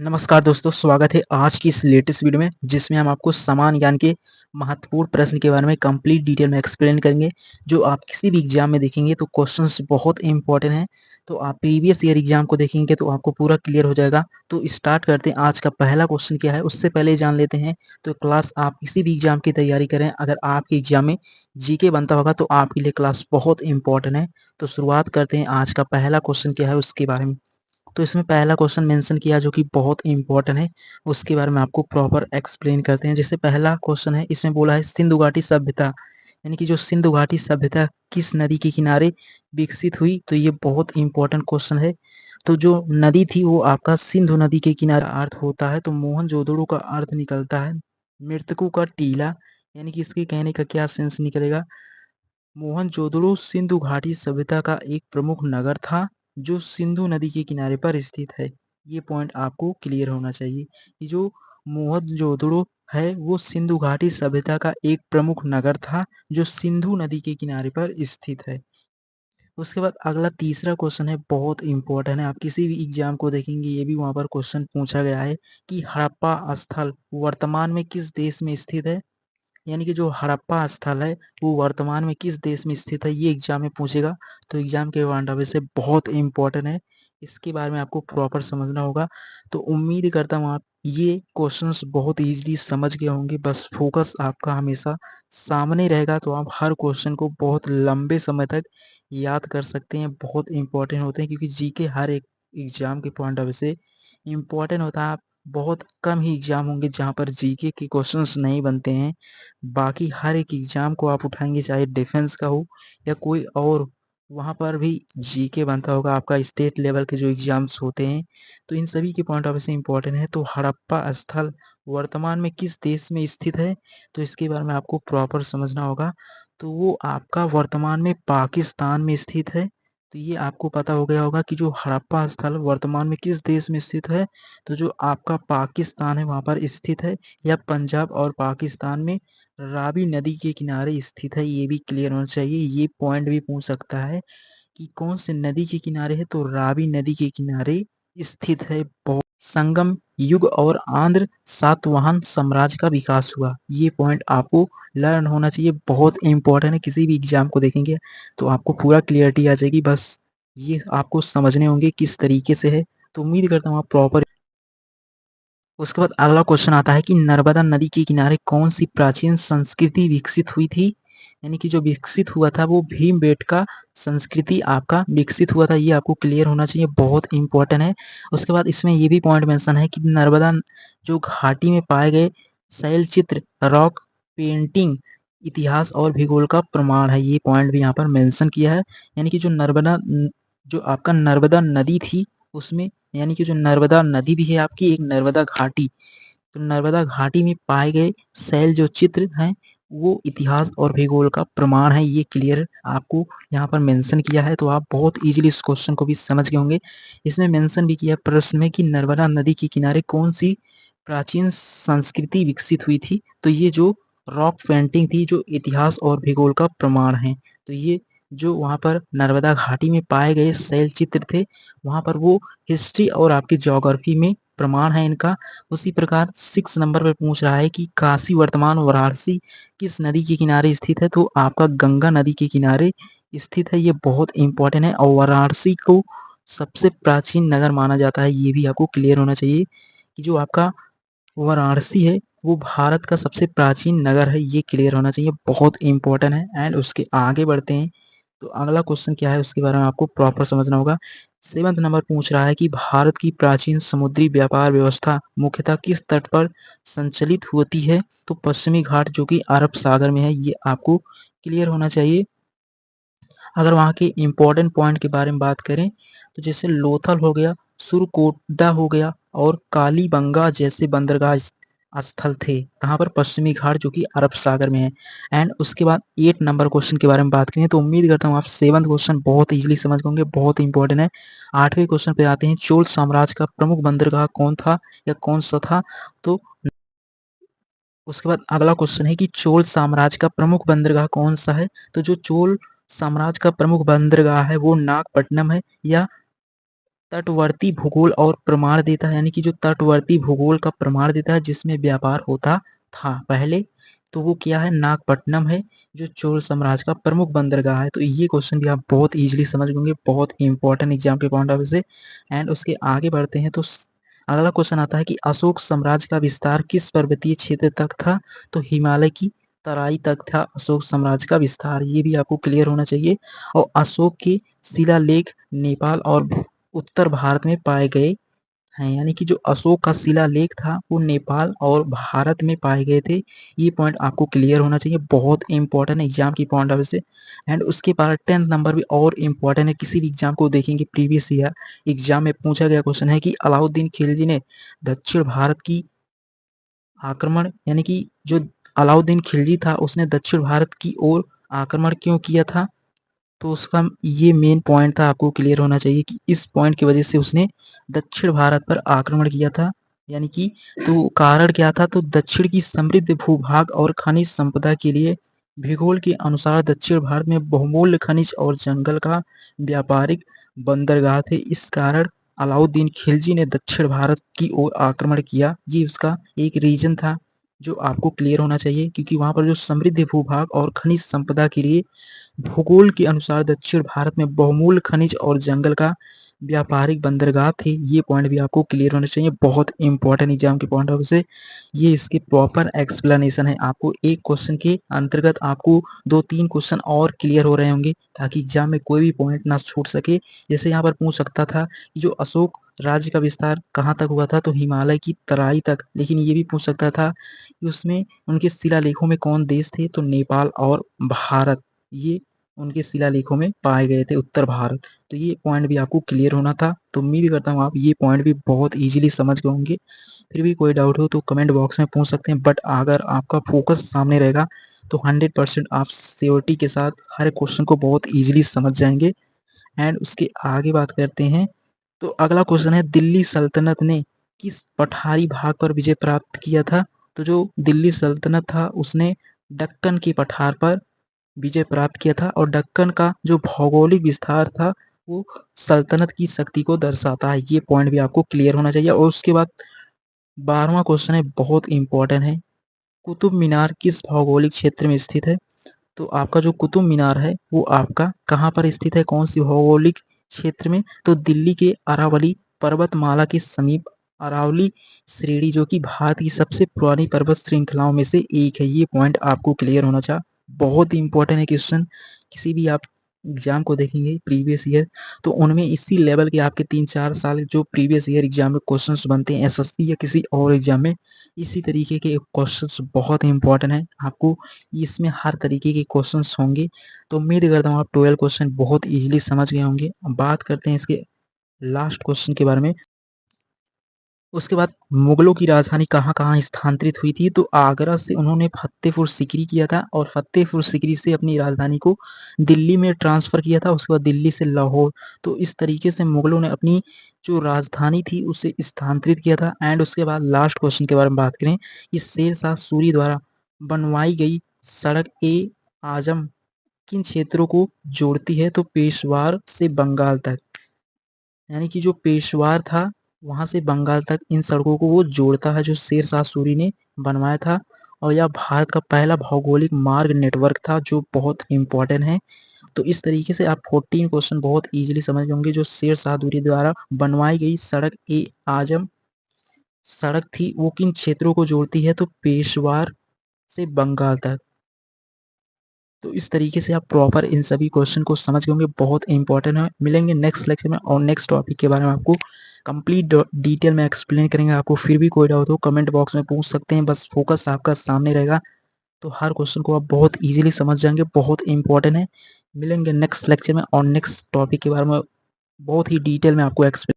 नमस्कार दोस्तों, स्वागत है आज की इस लेटेस्ट वीडियो में जिसमें हम आपको सामान्य ज्ञान के महत्वपूर्ण प्रश्न के बारे में कंप्लीट डिटेल में एक्सप्लेन करेंगे। जो आप किसी भी एग्जाम में देखेंगे तो क्वेश्चंस बहुत इंपॉर्टेंट हैं। तो आप प्रीवियस ईयर एग्जाम को देखेंगे तो आपको पूरा क्लियर हो जाएगा। तो स्टार्ट करते हैं। आज का पहला क्वेश्चन क्या है उससे पहले जान लेते हैं। तो क्लास आप किसी भी एग्जाम की तैयारी करें, अगर आपके एग्जाम में जीके बनता होगा तो आपके लिए क्लास बहुत इंपॉर्टेंट है। तो शुरुआत करते हैं। आज का पहला क्वेश्चन क्या है उसके बारे में। तो इसमें पहला क्वेश्चन मेंशन किया जो कि बहुत इंपॉर्टेंट है, उसके बारे में आपको प्रॉपर एक्सप्लेन करते हैं। जैसे पहला क्वेश्चन है, इसमें बोला है सिंधु घाटी सभ्यता, यानी कि जो सिंधु घाटी सभ्यता किस नदी के किनारे विकसित हुई। तो ये बहुत इंपॉर्टेंट क्वेश्चन है। तो जो नदी थी वो आपका सिंधु नदी के किनारे अर्थ होता है। तो मोहनजोदड़ो का अर्थ निकलता है मृतकों का टीला, यानी कि इसके कहने का क्या सेंस निकलेगा। मोहनजोदड़ो सिंधु घाटी सभ्यता का एक प्रमुख नगर था जो सिंधु नदी के किनारे पर स्थित है। ये पॉइंट आपको क्लियर होना चाहिए कि जो मोहनजोदड़ो है वो सिंधु घाटी सभ्यता का एक प्रमुख नगर था जो सिंधु नदी के किनारे पर स्थित है। उसके बाद अगला तीसरा क्वेश्चन है, बहुत इंपॉर्टेंट है। आप किसी भी एग्जाम को देखेंगे ये भी वहां पर क्वेश्चन पूछा गया है कि हड़प्पा स्थल वर्तमान में किस देश में स्थित है। यानी कि जो हड़प्पा स्थल है वो वर्तमान में किस देश में स्थित है, ये एग्जाम में पूछेगा। तो एग्जाम के पॉइंट ऑफ व्यू से बहुत इंपॉर्टेंट है, इसके बारे में आपको प्रॉपर समझना होगा। तो उम्मीद करता हूँ आप ये क्वेश्चंस बहुत इजीली समझ गए होंगे। बस फोकस आपका हमेशा सामने रहेगा तो आप हर क्वेश्चन को बहुत लंबे समय तक याद कर सकते हैं। बहुत इंपॉर्टेंट होते हैं क्योंकि जीके हर एक एग्जाम के पॉइंट ऑफ व्यू से इम्पोर्टेंट होता है। बहुत कम ही एग्जाम होंगे जहाँ पर जीके के क्वेश्चंस नहीं बनते हैं। बाकी हर एक एग्जाम को आप उठाएंगे, चाहे डिफेंस का हो या कोई और, वहाँ पर भी जीके बनता होगा। आपका स्टेट लेवल के जो एग्जाम्स होते हैं तो इन सभी के पॉइंट ऑफ व्यू से इम्पोर्टेंट है। तो हड़प्पा स्थल वर्तमान में किस देश में स्थित है, तो इसके बारे में आपको प्रॉपर समझना होगा। तो वो आपका वर्तमान में पाकिस्तान में स्थित है। तो ये आपको पता हो गया होगा कि जो हड़प्पा स्थल वर्तमान में किस देश में स्थित है, तो जो आपका पाकिस्तान है वहाँ पर स्थित है, या पंजाब और पाकिस्तान में रावी नदी के किनारे स्थित है। ये भी क्लियर होना चाहिए। ये पॉइंट भी पूछ सकता है कि कौन से नदी के किनारे है, तो रावी नदी के किनारे स्थित है। बहुत संगम युग और आंध्र सातवाहन साम्राज्य का विकास हुआ। ये पॉइंट आपको लर्न होना चाहिए, बहुत इंपॉर्टेंट है। किसी भी एग्जाम को देखेंगे तो आपको पूरा क्लियरिटी आ जाएगी। बस ये आपको समझने होंगे किस तरीके से है। तो उम्मीद करता हूँ आप प्रॉपर। उसके बाद अगला क्वेश्चन आता है कि नर्मदा नदी के किनारे कौन सी प्राचीन संस्कृति विकसित हुई थी। यानी कि जो विकसित हुआ था वो भीमबेटका संस्कृति आपका विकसित हुआ था। ये आपको क्लियर होना चाहिए, बहुत इंपॉर्टेंट है। उसके बाद इसमें ये भी पॉइंट मेंशन है कि नर्मदा जो घाटी में पाए गए शैल चित्र, रॉक पेंटिंग इतिहास और भूगोल का प्रमाण है। ये पॉइंट भी यहाँ पर मेंशन किया है। यानी कि जो नर्मदा जो आपका नर्मदा नदी थी उसमें, यानी कि जो नर्मदा नदी भी है आपकी एक नर्मदा घाटी, तो नर्मदा घाटी में पाए गए शैल जो चित्र हैं वो इतिहास और भूगोल का प्रमाण है। ये क्लियर आपको यहाँ पर मेंशन किया है। तो आप बहुत इजीली इस क्वेश्चन को भी समझ गए होंगे। इसमें मेंशन भी किया प्रश्न में कि नर्मदा नदी के किनारे कौन सी प्राचीन संस्कृति विकसित हुई थी। तो ये जो रॉक पेंटिंग थी जो इतिहास और भूगोल का प्रमाण है। तो ये जो वहाँ पर नर्मदा घाटी में पाए गए शैल चित्र थे वहाँ पर वो हिस्ट्री और आपकी ज्योग्राफी में प्रमाण है इनका। उसी प्रकार 6 नंबर पे पूछ रहा है कि काशी वर्तमान वाराणसी किस नदी के किनारे स्थित है, तो आपका गंगा नदी के किनारे स्थित है। ये बहुत इंपॉर्टेंट है और वाराणसी को सबसे प्राचीन नगर माना जाता है। ये भी आपको क्लियर होना चाहिए कि जो आपका वाराणसी है वो भारत का सबसे प्राचीन नगर है। ये क्लियर होना चाहिए, बहुत इंपॉर्टेंट है। एंड उसके आगे बढ़ते हैं। तो अगला क्वेश्चन क्या है उसके बारे में आपको प्रॉपर समझना होगा। 7 नंबर पूछ रहा है कि भारत की प्राचीन समुद्री व्यापार व्यवस्था मुख्यतः किस तट पर संचालित होती है, तो पश्चिमी घाट जो कि अरब सागर में है। ये आपको क्लियर होना चाहिए। अगर वहाँ के इम्पोर्टेंट पॉइंट के बारे में बात करें तो जैसे लोथल हो गया, सुरकोटडा हो गया और कालीबंगा जैसे बंदरगाह स्थल थे कहाँ पर, पश्चिमी घाट जो कि अरब सागर में है। एंड उसके बाद 8 नंबर क्वेश्चन के बारे में बात करें तो उम्मीद करता हूँ आप 7th क्वेश्चन बहुत इजीली समझ होंगे, बहुत इंपॉर्टेंट है। 8वें क्वेश्चन पे आते हैं, चोल साम्राज्य का प्रमुख बंदरगाह कौन था या कौन सा था। तो उसके बाद अगला क्वेश्चन है कि चोल साम्राज्य का प्रमुख बंदरगाह कौन सा है, तो जो चोल साम्राज्य का प्रमुख बंदरगाह है वो नागपट्टनम है या तटवर्ती भूगोल और प्रमाण देता है, यानी कि जो तटवर्ती भूगोल का प्रमाण देता है जिसमें व्यापार होता था पहले, तो वो क्या है, नागपट्टनम है, जो चोल साम्राज्य का प्रमुख बंदरगाह है। तो ये क्वेश्चन भी आप बहुत इजीली समझ गए, बहुत इंपॉर्टेंट एग्जाम के पॉइंट ऑफ व्यू से। एंड उसके आगे बढ़ते हैं तो अगला क्वेश्चन आता है कि अशोक साम्राज्य का विस्तार किस पर्वतीय क्षेत्र तक था, तो हिमालय की तराई तक था अशोक साम्राज्य का विस्तार, ये भी आपको क्लियर होना चाहिए। और अशोक के शिलालेख नेपाल और उत्तर भारत में पाए गए हैं, यानी कि जो अशोक का शिलालेख था वो नेपाल और भारत में पाए गए थे। ये पॉइंट आपको क्लियर होना चाहिए, बहुत इंपॉर्टेंट एग्जाम की पॉइंट ऑफ व्यू से। एंड उसके बाद 10th नंबर भी और इम्पोर्टेंट है, किसी भी एग्जाम को देखेंगे प्रीवियस ईयर एग्जाम में पूछा गया क्वेश्चन है कि अलाउद्दीन खिलजी ने दक्षिण भारत की आक्रमण, यानी कि जो अलाउद्दीन खिलजी था उसने दक्षिण भारत की ओर आक्रमण क्यों किया था, तो उसका ये मेन पॉइंट था, आपको क्लियर होना चाहिए कि इस पॉइंट की वजह से उसने दक्षिण भारत पर आक्रमण किया था, यानी कि तो कारण क्या था, तो दक्षिण की समृद्ध भूभाग और खनिज संपदा के लिए भूगोल के अनुसार दक्षिण भारत में बहुमूल्य खनिज और जंगल का व्यापारिक बंदरगाह थे। इस कारण अलाउद्दीन खिलजी ने दक्षिण भारत की ओर आक्रमण किया, ये उसका एक रीजन था जो आपको क्लियर होना चाहिए, क्योंकि वहां पर जो समृद्ध भूभाग और खनिज संपदा के लिए भूगोल के अनुसार दक्षिण भारत में बहुमूल्य खनिज और जंगल का व्यापारिक बंदरगाह थे। ये पॉइंट भी आपको क्लियर होना चाहिए, बहुत इंपॉर्टेंट एग्जाम के पॉइंट ऑफ व्यू से। ये इसके प्रॉपर एक्सप्लेनेशन है, आपको एक क्वेश्चन के अंतर्गत आपको 2-3 क्वेश्चन और क्लियर हो रहे होंगे, ताकि एग्जाम में कोई भी पॉइंट ना छूट सके। जैसे यहाँ पर पूछ सकता था कि जो अशोक राज्य का विस्तार कहाँ तक हुआ था, तो हिमालय की तराई तक। लेकिन ये भी पूछ सकता था कि उसमें उनके शिलालेखों में कौन देश थे, तो नेपाल और भारत, ये उनके शिलालेखों में पाए गए थे, उत्तर भारत। तो ये पॉइंट भी आपको क्लियर होना था। तो उम्मीद करता हूँ आप ये पॉइंट भी बहुत इजीली समझ गए होंगे। फिर भी कोई डाउट हो तो कमेंट बॉक्स में पूछ सकते हैं, बट अगर आपका फोकस सामने रहेगा तो 100% आप श्योरिटी के साथ हर क्वेश्चन को बहुत इजीली समझ जाएंगे। एंड उसके आगे बात करते हैं, तो अगला क्वेश्चन है, दिल्ली सल्तनत ने किस पठारी भाग पर विजय प्राप्त किया था, तो जो दिल्ली सल्तनत था उसने दक्कन के पठार पर विजय प्राप्त किया था। और दक्कन का जो भौगोलिक विस्तार था वो सल्तनत की शक्ति को दर्शाता है, ये पॉइंट भी आपको क्लियर होना चाहिए। और उसके बाद 12वां क्वेश्चन है, बहुत इंपॉर्टेंट है, कुतुब मीनार किस भौगोलिक क्षेत्र में स्थित है, तो आपका जो कुतुब मीनार है वो आपका कहाँ पर स्थित है, कौन सी भौगोलिक क्षेत्र में, तो दिल्ली के अरावली पर्वतमाला के समीप अरावली श्रेणी, जो कि भारत की सबसे पुरानी पर्वत श्रृंखलाओं में से एक है। ये पॉइंट आपको क्लियर होना चाहिए, बहुत ही इंपॉर्टेंट है क्वेश्चन। किसी भी आप एग्जाम को देखेंगे प्रीवियस ईयर, तो उनमें इसी लेवल के आपके 3-4 साल जो प्रीवियस ईयर एग्जाम में क्वेश्चंस बनते हैं एसएससी या किसी और एग्जाम में, इसी तरीके के क्वेश्चंस बहुत इंपॉर्टेंट है, आपको इसमें हर तरीके के क्वेश्चंस होंगे। तो उम्मीद करता हूँ आप 12 क्वेश्चन बहुत इजीली समझ गए होंगे। अब बात करते हैं इसके लास्ट क्वेश्चन के बारे में। उसके बाद मुगलों की राजधानी कहाँ-कहाँ स्थानांतरित हुई थी, तो आगरा से उन्होंने फतेहपुर सीकरी किया था, और फतेहपुर सीकरी से अपनी राजधानी को दिल्ली में ट्रांसफर किया था, उसके बाद दिल्ली से लाहौर। तो इस तरीके से मुगलों ने अपनी जो राजधानी थी उसे स्थानांतरित किया था। एंड उसके बाद लास्ट क्वेश्चन के बारे में बात करें, कि शेर शाह सूरी द्वारा बनवाई गई सड़क ए आजम किन क्षेत्रों को जोड़ती है, तो पेशवार से बंगाल तक, यानी कि जो पेशवार था वहां से बंगाल तक इन सड़कों को वो जोड़ता है, जो शेर शाह सूरी ने बनवाया था। और यह भारत का पहला भौगोलिक मार्ग नेटवर्क था, जो बहुत इंपॉर्टेंट है। तो इस तरीके से आप 14 क्वेश्चन बहुत इजीली समझ होंगे। जो शेर शाह सूरी द्वारा बनवाई गई सड़क ए आजम सड़क थी वो किन क्षेत्रों को जोड़ती है, तो पेशवार से बंगाल तक। तो इस तरीके से आप प्रॉपर इन सभी क्वेश्चन को समझ गए होंगे, बहुत इंपॉर्टेंट है। मिलेंगे नेक्स्ट लेक्चर में और नेक्स्ट टॉपिक के बारे में आपको कंप्लीट डिटेल में एक्सप्लेन करेंगे। आपको फिर भी कोई डाउट हो कमेंट बॉक्स में पूछ सकते हैं, बस फोकस आपका सामने रहेगा तो हर क्वेश्चन को आप बहुत इजीली समझ जाएंगे, बहुत इंपॉर्टेंट है। मिलेंगे नेक्स्ट लेक्चर में और नेक्स्ट टॉपिक के बारे में बहुत ही डिटेल में आपको एक्सप्लेन